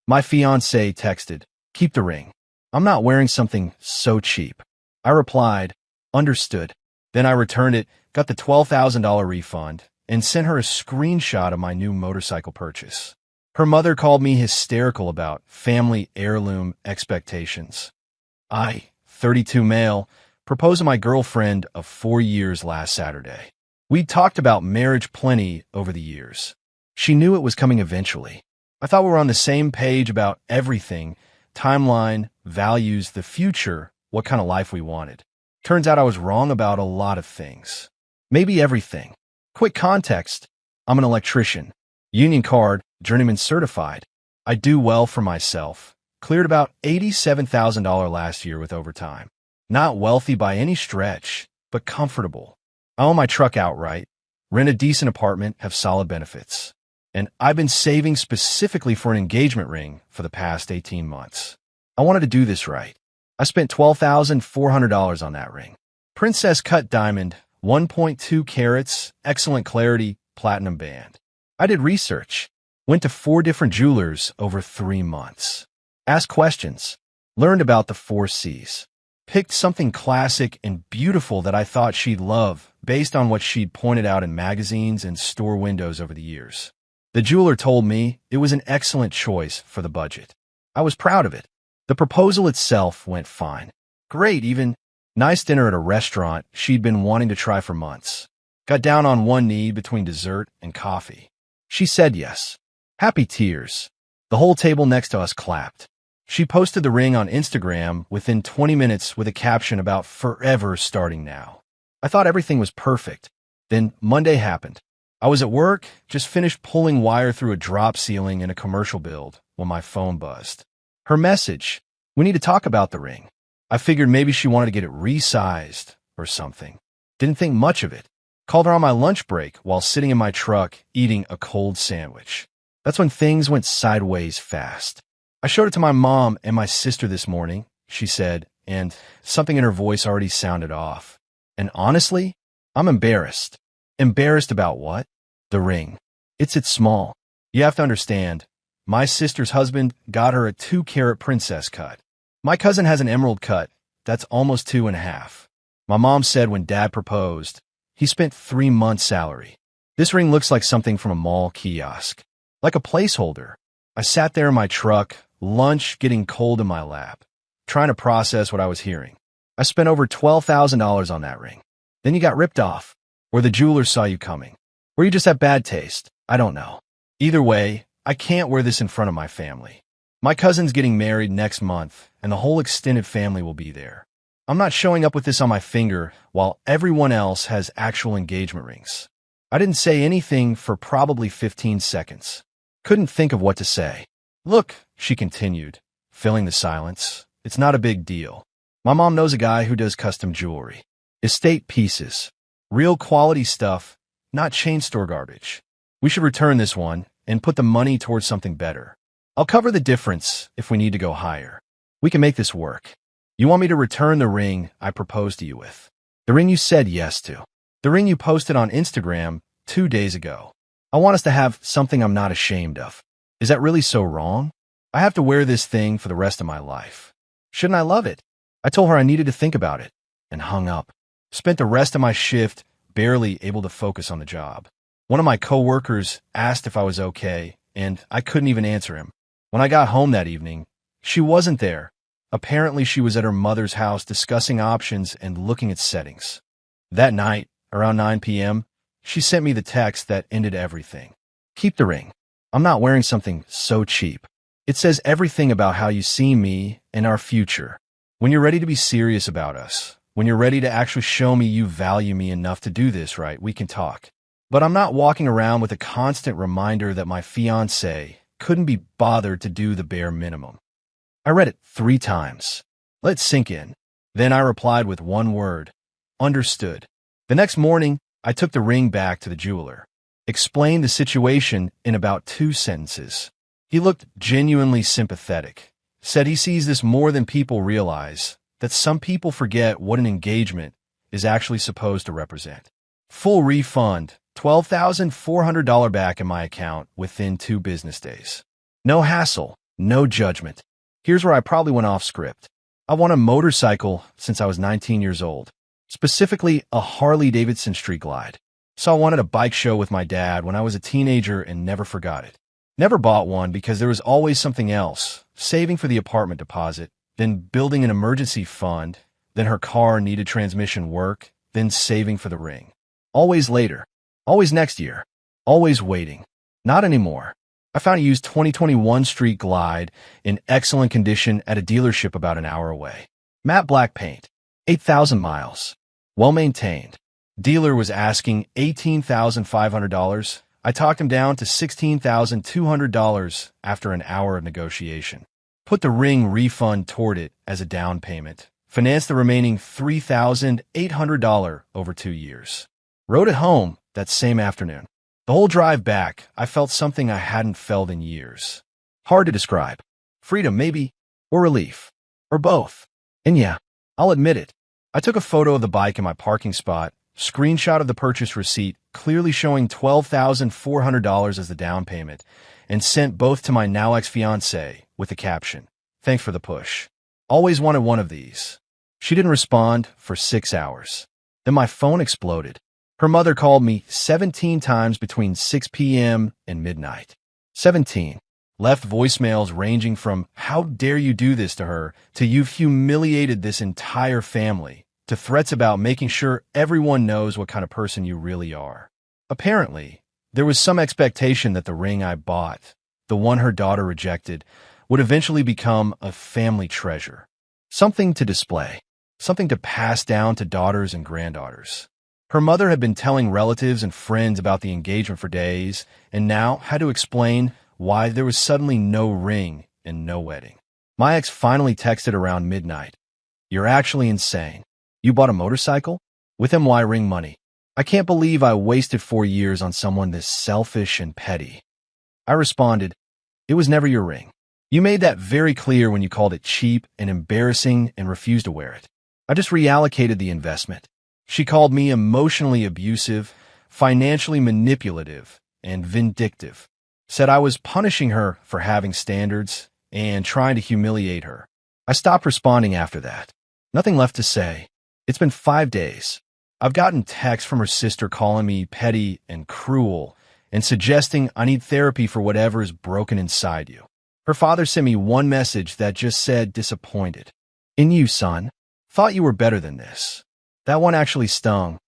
My fiancée texted, "Keep the ring. I'm not wearing something so cheap." I replied, "Understood." Then I returned it, got the $12,000 refund, and sent her a screenshot of my new motorcycle purchase. Her mother called me hysterical about family heirloom expectations. I, 32 male, proposed to my girlfriend of 4 years last Saturday. We'd talked about marriage plenty over the years. She knew it was coming eventually. I thought we were on the same page about everything: timeline, values, the future, what kind of life we wanted. Turns out I was wrong about a lot of things. Maybe everything. Quick context: I'm an electrician. Union card, journeyman certified. I do well for myself. Cleared about $87,000 last year with overtime. Not wealthy by any stretch, but comfortable. I own my truck outright, rent a decent apartment, have solid benefits. And I've been saving specifically for an engagement ring for the past 18 months. I wanted to do this right. I spent $12,400 on that ring. Princess cut diamond, 1.2 carats, excellent clarity, platinum band. I did research, went to 4 different jewelers over 3 months. Asked questions, learned about the 4 C's. Picked something classic and beautiful that I thought she'd love based on what she'd pointed out in magazines and store windows over the years. The jeweler told me it was an excellent choice for the budget. I was proud of it. The proposal itself went fine. Great, even. Nice dinner at a restaurant she'd been wanting to try for months. Got down on one knee between dessert and coffee. She said yes. Happy tears. The whole table next to us clapped. She posted the ring on Instagram within 20 minutes with a caption about forever starting now. I thought everything was perfect. Then Monday happened. I was at work, just finished pulling wire through a drop ceiling in a commercial build when my phone buzzed. Her message: "We need to talk about the ring." I figured maybe she wanted to get it resized or something. Didn't think much of it. Called her on my lunch break while sitting in my truck eating a cold sandwich. That's when things went sideways fast. I showed it to my mom and my sister this morning, she said, and something in her voice already sounded off. And honestly, I'm embarrassed. Embarrassed about what? The ring. It's small. You have to understand, my sister's husband got her a 2-carat princess cut. My cousin has an emerald cut that's almost 2.5. My mom said when Dad proposed, he spent 3 months' salary. This ring looks like something from a mall kiosk. Like a placeholder. I sat there in my truck, lunch getting cold in my lap, trying to process what I was hearing. I spent over $12,000 on that ring. Then you got ripped off, or the jeweler saw you coming, or you just have bad taste. I don't know. Either way, I can't wear this in front of my family. My cousin's getting married next month, and the whole extended family will be there. I'm not showing up with this on my finger while everyone else has actual engagement rings. I didn't say anything for probably 15 seconds. Couldn't think of what to say. "Look," she continued, filling the silence, "it's not a big deal. My mom knows a guy who does custom jewelry. Estate pieces. Real quality stuff, not chain store garbage. We should return this one and put the money towards something better. I'll cover the difference if we need to go higher. We can make this work. You want me to return the ring I proposed to you with? The ring you said yes to. The ring you posted on Instagram 2 days ago. I want us to have something I'm not ashamed of. Is that really so wrong? I have to wear this thing for the rest of my life. Shouldn't I love it?" I told her I needed to think about it, and hung up. Spent the rest of my shift barely able to focus on the job. One of my coworkers asked if I was okay, and I couldn't even answer him. When I got home that evening, she wasn't there. Apparently she was at her mother's house discussing options and looking at settings. That night, around 9 p.m., she sent me the text that ended everything. "Keep the ring. I'm not wearing something so cheap. It says everything about how you see me and our future. When you're ready to be serious about us, when you're ready to actually show me you value me enough to do this right, we can talk. But I'm not walking around with a constant reminder that my fiancé couldn't be bothered to do the bare minimum." I read it 3 times. Let it sink in. Then I replied with one word: "Understood." The next morning, I took the ring back to the jeweler. Explained the situation in about 2 sentences. He looked genuinely sympathetic. Said he sees this more than people realize, that some people forget what an engagement is actually supposed to represent. Full refund, $12,400 back in my account within 2 business days. No hassle, No judgment. Here's where I probably went off script. I want a motorcycle since I was 19 years old, specifically a Harley-Davidson Street Glide. So I wanted a bike show with my dad when I was a teenager and never forgot it. Never bought one because there was always something else, saving for the apartment deposit, then building an emergency fund, then her car needed transmission work, then saving for the ring. Always later. Always next year. Always waiting. Not anymore. I found a used 2021 Street Glide in excellent condition at a dealership about an hour away. Matte black paint. 8,000 miles. Well maintained. Dealer was asking $18,500. I talked him down to $16,200 after an hour of negotiation. Put the ring refund toward it as a down payment. Financed the remaining $3,800 over 2 years. Rode it home that same afternoon. The whole drive back, I felt something I hadn't felt in years. Hard to describe. Freedom, maybe, or relief, or both. And yeah, I'll admit it. I took a photo of the bike in my parking spot, screenshot of the purchase receipt, clearly showing $12,400 as the down payment, and sent both to my now ex-fiancée with the caption, "Thanks for the push. Always wanted one of these." She didn't respond for 6 hours. Then my phone exploded. Her mother called me 17 times between 6 p.m. and midnight. 17. Left voicemails ranging from, "How dare you do this to her," to "You've humiliated this entire family," to threats about making sure everyone knows what kind of person you really are. Apparently, there was some expectation that the ring I bought, the one her daughter rejected, would eventually become a family treasure. Something to display. Something to pass down to daughters and granddaughters. Her mother had been telling relatives and friends about the engagement for days, and now had to explain why there was suddenly no ring and no wedding. My ex finally texted around midnight. "You're actually insane. You bought a motorcycle? With MY ring money. I can't believe I wasted 4 years on someone this selfish and petty." I responded, "It was never your ring. You made that very clear when you called it cheap and embarrassing and refused to wear it. I just reallocated the investment." She called me emotionally abusive, financially manipulative, and vindictive. Said I was punishing her for having standards and trying to humiliate her. I stopped responding after that. Nothing left to say. It's been 5 days. I've gotten texts from her sister calling me petty and cruel and suggesting I need therapy for whatever is broken inside you. Her father sent me one message that just said disappointed. "In you, son. Thought you were better than this." That one actually stung.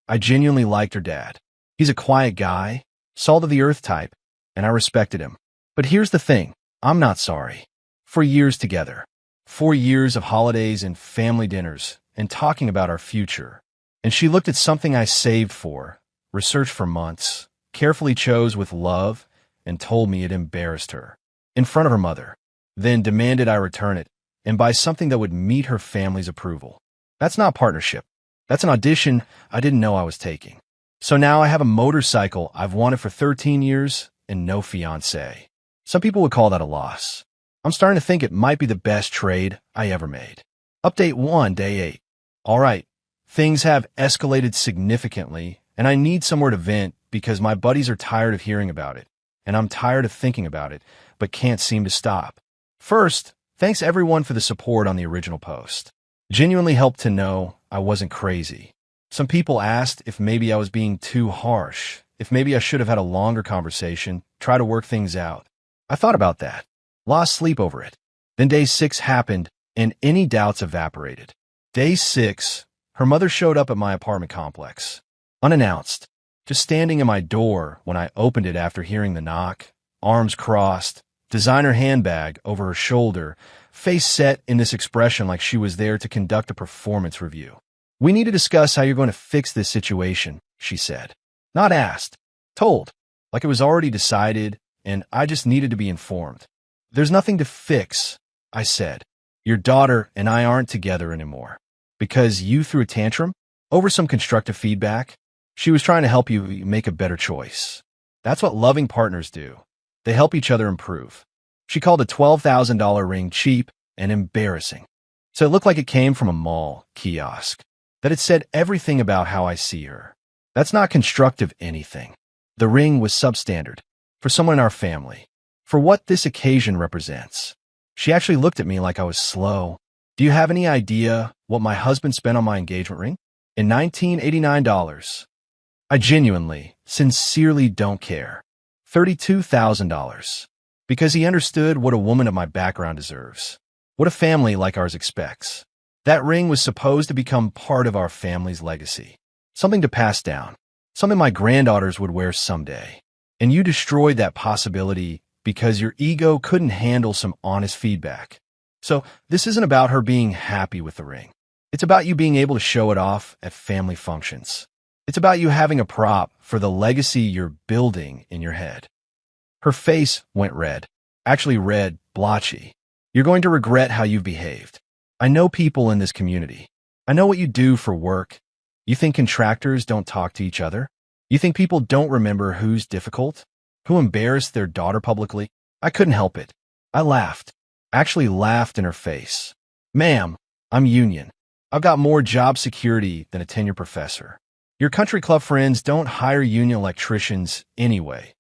I genuinely liked her dad. He's a quiet guy, salt of the earth type, and I respected him. But here's the thing. I'm not sorry. For years together. 4 years of holidays and family dinners and talking about our future. And she looked at something I saved for, researched for months, carefully chose with love, and told me it embarrassed her. In front of her mother. Then demanded I return it, and buy something that would meet her family's approval. That's not partnership. That's an audition I didn't know I was taking. So now I have a motorcycle I've wanted for 13 years and no fiancé. Some people would call that a loss. I'm starting to think it might be the best trade I ever made. Update 1, day 8. All right, things have escalated significantly, and I need somewhere to vent because my buddies are tired of hearing about it, and I'm tired of thinking about it, but can't seem to stop. First, thanks everyone for the support on the original post. Genuinely helped to know I wasn't crazy. Some people asked if maybe I was being too harsh, if maybe I should have had a longer conversation, try to work things out. I thought about that. Lost sleep over it. Then day 6 happened, and any doubts evaporated. Day 6, her mother showed up at my apartment complex. Unannounced. Just standing in my door when I opened it after hearing the knock, arms crossed, designer handbag over her shoulder, face set in this expression like she was there to conduct a performance review. "We need to discuss how you're going to fix this situation," she said. Not asked. Told. Like it was already decided, and I just needed to be informed. "There's nothing to fix," I said. "Your daughter and I aren't together anymore. Because you threw a tantrum? Over some constructive feedback? She was trying to help you make a better choice. That's what loving partners do. They help each other improve." She called a $12,000 ring cheap and embarrassing. So it looked like it came from a mall kiosk. That it said everything about how I see her. That's not constructive anything. The ring was substandard. For someone in our family. for what this occasion represents. She actually looked at me like I was slow. Do you have any idea what my husband spent on my engagement ring? In 1989 dollars. I genuinely, sincerely don't care. $32,000. Because he understood what a woman of my background deserves. What a family like ours expects. That ring was supposed to become part of our family's legacy. Something to pass down. Something my granddaughters would wear someday. And you destroyed that possibility because your ego couldn't handle some honest feedback. So this isn't about her being happy with the ring. It's about you being able to show it off at family functions. It's about you having a prop for the legacy you're building in your head. Her face went red. Actually red, blotchy. You're going to regret how you've behaved. I know people in this community. I know what you do for work. You think contractors don't talk to each other? You think people don't remember who's difficult? Who embarrassed their daughter publicly? I couldn't help it. I laughed. Actually laughed in her face. Ma'am, I'm union. I've got more job security than a tenured professor. Your country club friends don't hire union electricians anyway.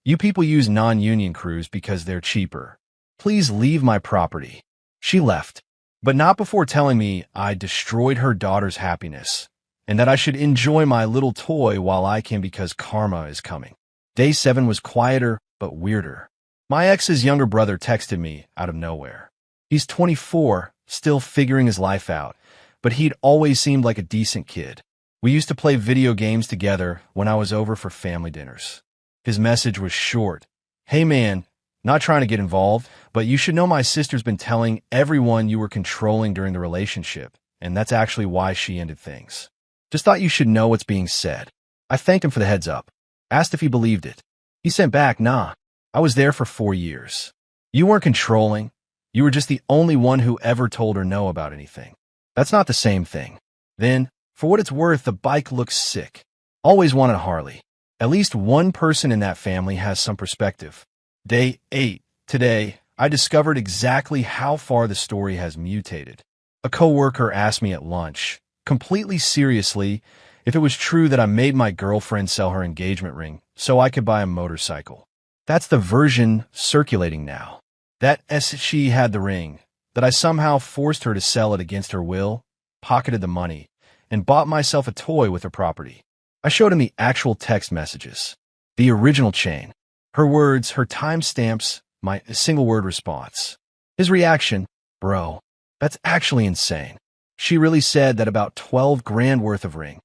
You people use non-union crews because they're cheaper. Please leave my property. She left, but not before telling me I destroyed her daughter's happiness and that I should enjoy my little toy while I can because karma is coming. Day 7 was quieter but weirder. My ex's younger brother texted me out of nowhere. He's 24, still figuring his life out, but he'd always seemed like a decent kid. We used to play video games together when I was over for family dinners. His message was short. Hey man, not trying to get involved, but you should know my sister's been telling everyone you were controlling during the relationship, and that's actually why she ended things. Just thought you should know what's being said. I thanked him for the heads up. Asked if he believed it. He sent back, nah, I was there for 4 years. You weren't controlling. You were just the only one who ever told her no about anything. That's not the same thing. Then, for what it's worth, the bike looks sick. Always wanted a Harley. At least one person in that family has some perspective. Day 8. Today, I discovered exactly how far the story has mutated. A coworker asked me at lunch, completely seriously, if it was true that I made my girlfriend sell her engagement ring so I could buy a motorcycle. That's the version circulating now. That she had the ring, that I somehow forced her to sell it against her will, pocketed the money, and bought myself a toy with her property. I showed him the actual text messages, the original chain, her words, her timestamps, my single-word response. His reaction, bro, that's actually insane. She really said that about 12 grand worth of ring.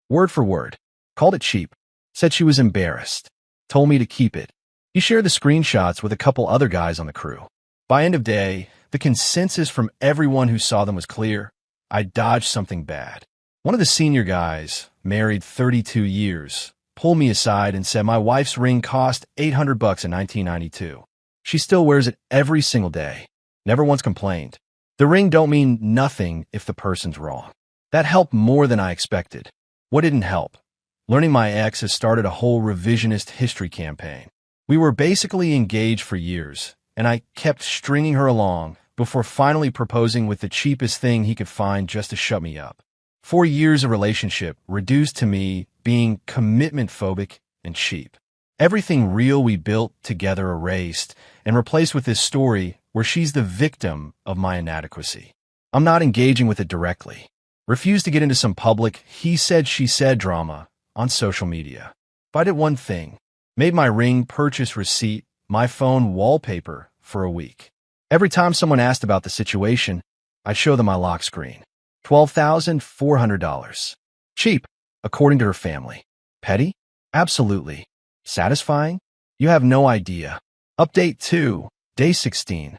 Word for word. Called it cheap. Said she was embarrassed. Told me to keep it. He shared the screenshots with a couple other guys on the crew. By end of day, the consensus from everyone who saw them was clear. I dodged something bad. One of the senior guys, married 32 years, pulled me aside and said my wife's ring cost $800 in 1992. She still wears it every single day. Never once complained. The ring don't mean nothing if the person's wrong. That helped more than I expected. What didn't help? Learning my ex has started a whole revisionist history campaign. We were basically engaged for years, and I kept stringing her along before finally proposing with the cheapest thing he could find just to shut me up. 4 years of relationship reduced to me being commitment-phobic and cheap. Everything real we built together erased and replaced with this story where she's the victim of my inadequacy. I'm not engaging with it directly. Refused to get into some public he said she said drama on social media. But I did one thing. Made my ring purchase receipt, my phone wallpaper for a week. Every time someone asked about the situation, I'd show them my lock screen. $12,400. Cheap, according to her family. Petty? Absolutely. Satisfying? You have no idea. Update 2, day 16.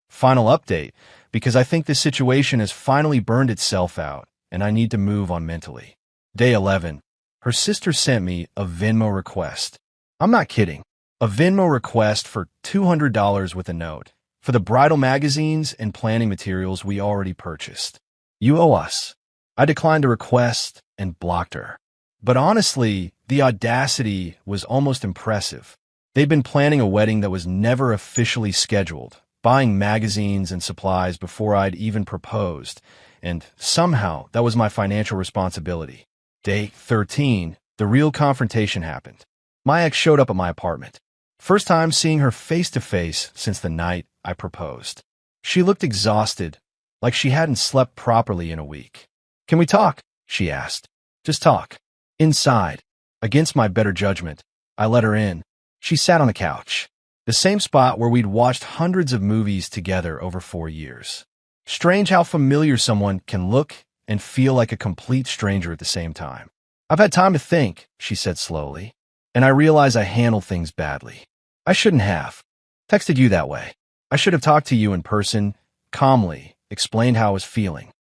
Final update, because I think this situation has finally burned itself out, and I need to move on mentally. Day 11. Her sister sent me a Venmo request. I'm not kidding. A Venmo request for $200 with a note for the bridal magazines and planning materials we already purchased. You owe us. I declined the request and blocked her. But honestly, the audacity was almost impressive. They'd been planning a wedding that was never officially scheduled, buying magazines and supplies before I'd even proposed, and somehow that was my financial responsibility. Day 13, the real confrontation happened. My ex showed up at my apartment. First time seeing her face to face since the night I proposed. She looked exhausted, like she hadn't slept properly in a week. "Can we talk?" she asked. "Just talk." Inside, against my better judgment, I let her in. She sat on the couch, the same spot where we'd watched hundreds of movies together over 4 years. Strange how familiar someone can look and feel like a complete stranger at the same time. "I've had time to think," she said slowly, "and I realize I handled things badly. I shouldn't have texted you that way. I should have talked to you in person, calmly, explained how I was feeling.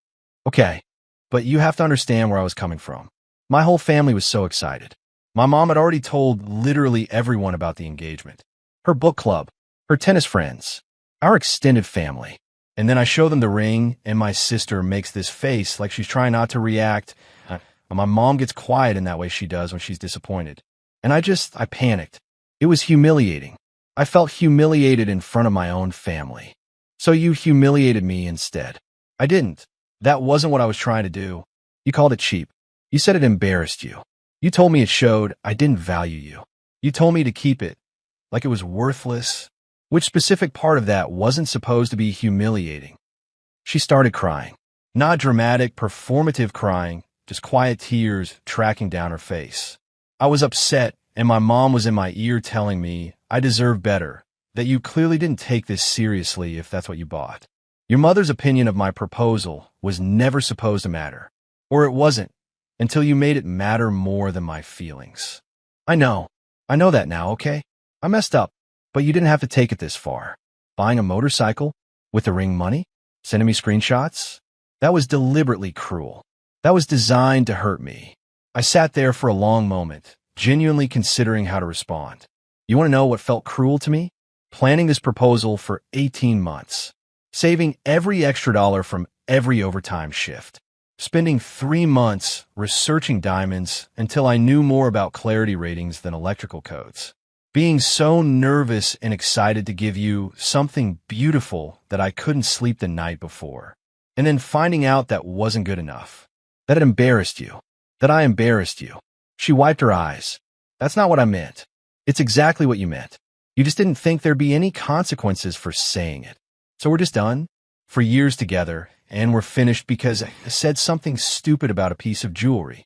Okay, but you have to understand where I was coming from. My whole family was so excited. My mom had already told literally everyone about the engagement. Her book club, her tennis friends, our extended family. And then I show them the ring, and my sister makes this face like she's trying not to react. My mom gets quiet in that way she does when she's disappointed. And I panicked. It was humiliating. I felt humiliated in front of my own family. So you humiliated me instead." "I didn't. That wasn't what I was trying to do. You called it cheap. You said it embarrassed you. You told me it showed I didn't value you. You told me to keep it, like it was worthless." Which specific part of that wasn't supposed to be humiliating? She started crying. Not dramatic, performative crying, just quiet tears tracking down her face. I was upset, and my mom was in my ear telling me I deserve better, that you clearly didn't take this seriously if that's what you bought. Your mother's opinion of my proposal was never supposed to matter. Or it wasn't, until you made it matter more than my feelings. I know that now, okay? I messed up, but you didn't have to take it this far. Buying a motorcycle with the ring money? Sending me screenshots? That was deliberately cruel. That was designed to hurt me. I sat there for a long moment, genuinely considering how to respond. You want to know what felt cruel to me? Planning this proposal for 18 months. Saving every extra dollar from every overtime shift. Spending 3 months researching diamonds until I knew more about clarity ratings than electrical codes. Being so nervous and excited to give you something beautiful that I couldn't sleep the night before. And then finding out that wasn't good enough. That it embarrassed you. That I embarrassed you. She wiped her eyes. "That's not what I meant. It's exactly what you meant. You just didn't think there'd be any consequences for saying it. So we're just done for years together, and we're finished because I said something stupid about a piece of jewelry.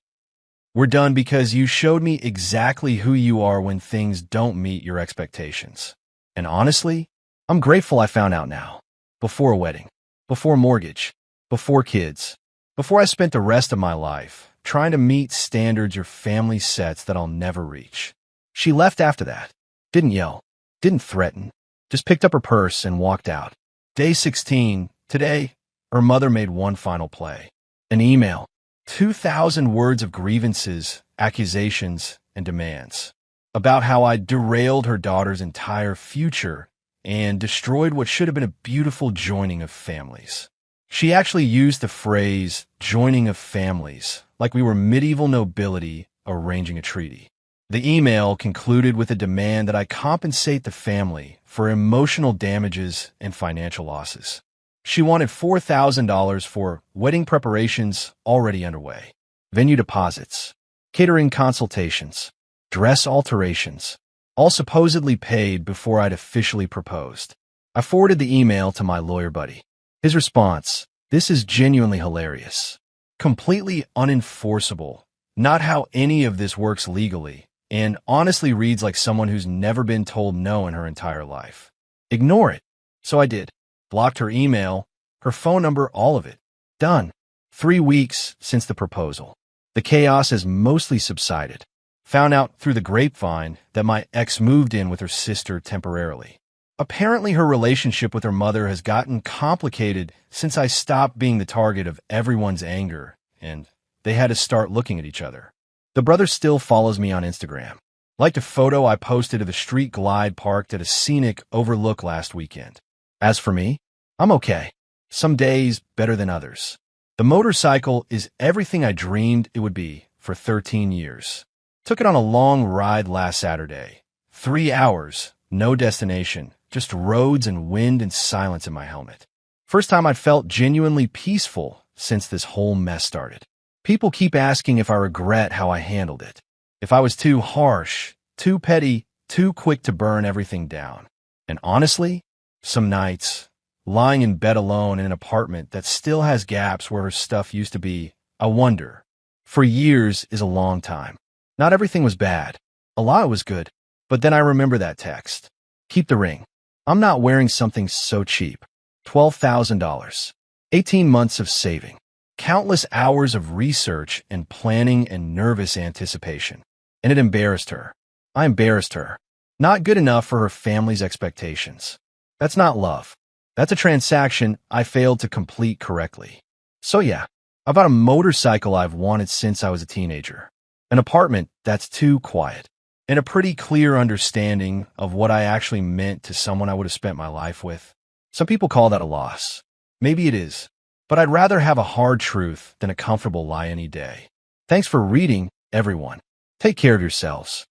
We're done because you showed me exactly who you are when things don't meet your expectations. And honestly, I'm grateful I found out now. Before a wedding, before a mortgage, before kids, before I spent the rest of my life trying to meet standards your family sets that I'll never reach." She left after that. Didn't yell. Didn't threaten. Just picked up her purse and walked out. Day 16, today, her mother made one final play. An email. 2,000 words of grievances, accusations, and demands about how I derailed her daughter's entire future and destroyed what should have been a beautiful joining of families. She actually used the phrase joining of families like we were medieval nobility arranging a treaty. The email concluded with a demand that I compensate the family for emotional damages and financial losses. She wanted $4,000 for wedding preparations already underway, venue deposits, catering consultations, dress alterations, all supposedly paid before I'd officially proposed. I forwarded the email to my lawyer buddy. His response, "This is genuinely hilarious. Completely unenforceable. Not how any of this works legally, and honestly reads like someone who's never been told no in her entire life. Ignore it." So I did. Blocked her email, her phone number, all of it. Done. 3 weeks since the proposal. The chaos has mostly subsided. Found out through the grapevine that my ex moved in with her sister temporarily. Apparently her relationship with her mother has gotten complicated since I stopped being the target of everyone's anger, and they had to start looking at each other. The brother still follows me on Instagram. Liked a photo I posted of a street glide parked at a scenic overlook last weekend. As for me, I'm okay. Some days better than others. The motorcycle is everything I dreamed it would be for 13 years. Took it on a long ride last Saturday. 3 hours, no destination, just roads and wind and silence in my helmet. First time I'd felt genuinely peaceful since this whole mess started. People keep asking if I regret how I handled it. If I was too harsh, too petty, too quick to burn everything down. And honestly, some nights, lying in bed alone in an apartment that still has gaps where her stuff used to be, I wonder. For years is a long time. Not everything was bad. A lot was good. But then I remember that text. Keep the ring. I'm not wearing something so cheap. $12,000. 18 months of saving. Countless hours of research and planning and nervous anticipation. And it embarrassed her. I embarrassed her. Not good enough for her family's expectations. That's not love. That's a transaction I failed to complete correctly. So yeah, I bought a motorcycle I've wanted since I was a teenager. An apartment that's too quiet. And a pretty clear understanding of what I actually meant to someone I would have spent my life with. Some people call that a loss. Maybe it is. But I'd rather have a hard truth than a comfortable lie any day. Thanks for reading, everyone. Take care of yourselves.